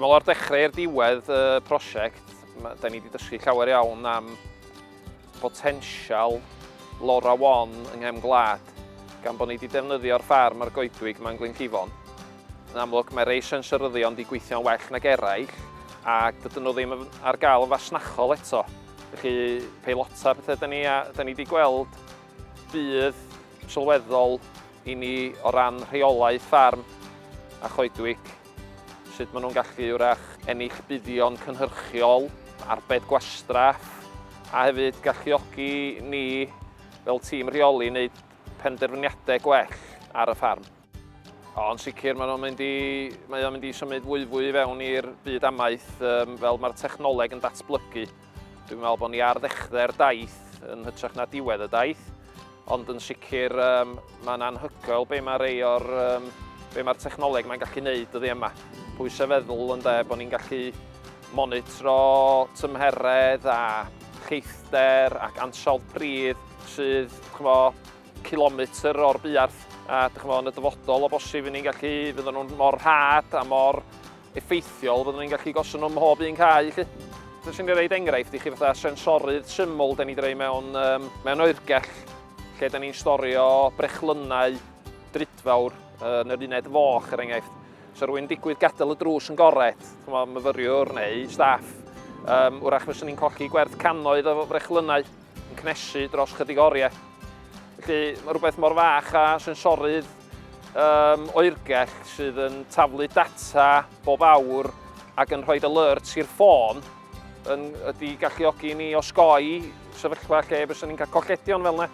Dwi'n meddwl o'r dechrau i'r diwedd y prosiect, da ni wedi dysgu llawer iawn am potensial Lora 1 yng nghefn gwlad, gan bod ni wedi defnyddio'r ffarm ar goedwig yma yng Nglyllifon. Yn amlwg, mae rei sensoryddion wedi gweithio'n well nag eraill, ac dydyn nhw ddim ar gael yn fasnachol eto. Felly, peilota pethau da ni wedi gweld bydd sylweddol i ni o ran rheolaeth ffarm a choedwig, sut maen nhw'n gallu wrach ennill buddion cynhyrchiol, arbed gwastraff, a hefyd galluogi ni fel tîm rheoli wneud penderfyniadau gwell ar y ffarm. Ond sicr mae o'n mynd i symud fwy i fewn i'r byd amaeth fel mae'r technoleg yn datblygu. Dwi'n meddwl bod ni ar ddechrau'r daith yn hytrach na diwedd y daith, ond yn sicr mae'n anhygoel be mae'r technoleg mae'n gallu gwneud dyddi yma. Pwysau feddwl ynde bod ni'n gallu monitro tymheredd a cheithder ac ansawdd pridd sydd kilometr o'r buarth. A yn y dyfodol o bosib ni'n gallu, fydden nhw'n mor rhad a mor effeithiol, fydden nhw'n gallu gosod nhw mhob un cae. Dwi'n ei roed enghraifft i chi fatha sensorydd syml da ni wedi rhoi mewn oergell, lle da ni'n storio brechlynau drydfawr yn yr uned foch er enghraifft. So rwy'n digwydd gadael y drws yn gored, myfyriwr neu staff, wrach fyswn ni'n colli gwerth cannoedd o brechlynau yn cnesu dros chydig oriau. Felly, mae rhywbeth mor fach a sensorydd oergell sydd yn taflu data bob awr ac yn rhoi alerts i'r ffôn ydy galluogi ni osgoi sefyllfa lle byswn ni'n cael colledion fel yna.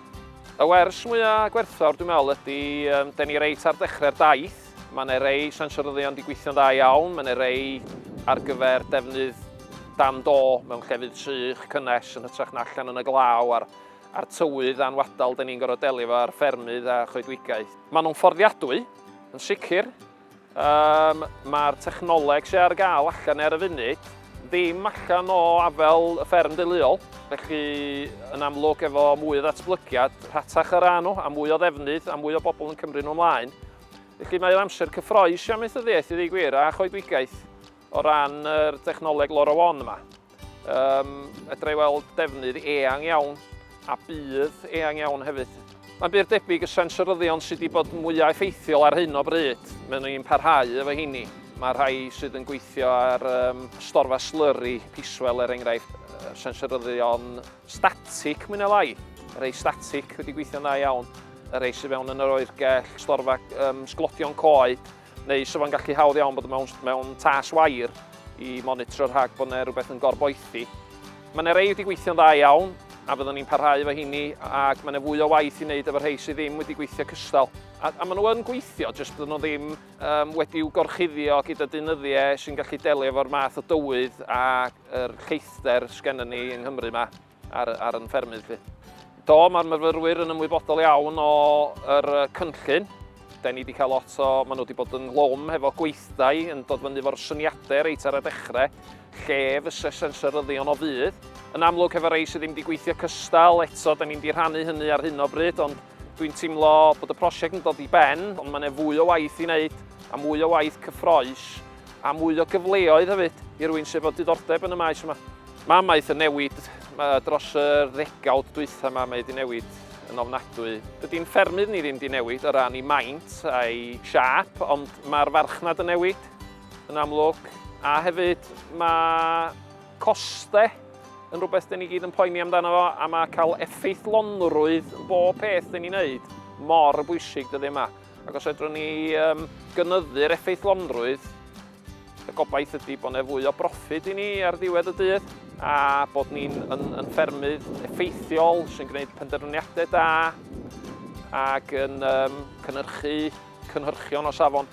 Y wers mwyaf gwerthfawr dwi'n meddwl ydy, da ni reit ar dechrau'r daith. Mae yna rei sensoryddion wedi gweithio'n dda iawn, mae yna rei ar gyfer defnydd dan do mewn llefydd sych, cynnes yn hytrach na allan yn y glaw a'r tywydd anwadal da ni'n gorfod delio efo'r ffermydd a choedwigaeth. Maen nhw'n fforddiadwy, yn sicr. Mae'r technoleg sy'n ar gael allan ar y funud ddim allan o afel y fferm deuluol, felly yn amlwg efo mwy o ddatblygiad, rhatach yr anw, a mwy o ddefnydd, a mwy o bobl yn cymryd nhw ymlaen. Felly mae'r amser cyffroes i amaethyddiaeth i gwir a choedwigaeth o ran yr dechnoleg Lora 1 yma. Edra i weld defnydd eang iawn a bydd eang iawn hefyd. Mae'n byr debyg y sensoryddion sydd wedi bod mwyaf effeithiol ar hyn o bryd. Mae'n nhw'n parhau efo hynny. Mae rhai sydd yn gweithio ar storfa slurry, piswel er enghraifft, sensoryddion static mwy na lai. Rhai static wedi gweithio'n dda iawn. Y rhai sydd mewn yn yr oergell, storfa sglodion coed, neu sydd yn gallu hawdd iawn bod mewn tas wair i monitro rhag bod yna rhywbeth yn gorboethi. Mae yna rhai wedi gweithio'n dda iawn, a byddwn ni'n parhau efo hynny, ac mae yna fwy o waith i wneud efo rhai sydd ddim wedi gweithio cystal. A maen nhw yn gweithio, jyst byddwn nhw ddim wedi'w gorchuddio gyda deunyddiau sy'n gallu delio efo'r math o dywydd a'r lleithder sgennym ni yng Nghymru yma ar yn ffermydd. Do, mae'r myfyrwyr yn ymwybodol iawn o'r cynllun. Da ni wedi cael lot maen nhw wedi bod yn glwm hefo gweithdai yn dod fyny efo'r syniadau reit ar y dechrau, lle fysa sensoryddion o fydd. Yn amlwg efo rei sydd ddim wedi gweithio cystal, eto da ni wedi rhannu hynny ar hyn o bryd, ond dwi'n teimlo bod y prosiect yn dod i ben, ond mae yna fwy o waith i wneud, a mwy o waith cyffroes, a mwy o gyfleoedd hefyd i rywun sydd efo diddordeb yn y maes yma. Mae amaeth yn newid dros y ddegawd dwytha yma, mae wedi newid yn ofnadwy. Dydy'n ffermydd ni ddim wedi newid o ran i maint a'i siap, ond mae'r farchnad yn newid yn amlwg. A hefyd mae costau yn rhywbeth da ni gyd yn poeni amdano fo, a mae cael effeithlonrwydd yn bob peth da ni'n neud mor bwysig dyddi yma. Ac os edrych ni gynyddu'r effeithlonrwydd, y gobaith ydy bod yna fwy o broffid i ni ar ddiwedd y dydd, a bod ni'n ffermydd effeithiol sy'n gwneud penderfyniadau da ac yn cynhyrchu cynhyrchion o safon.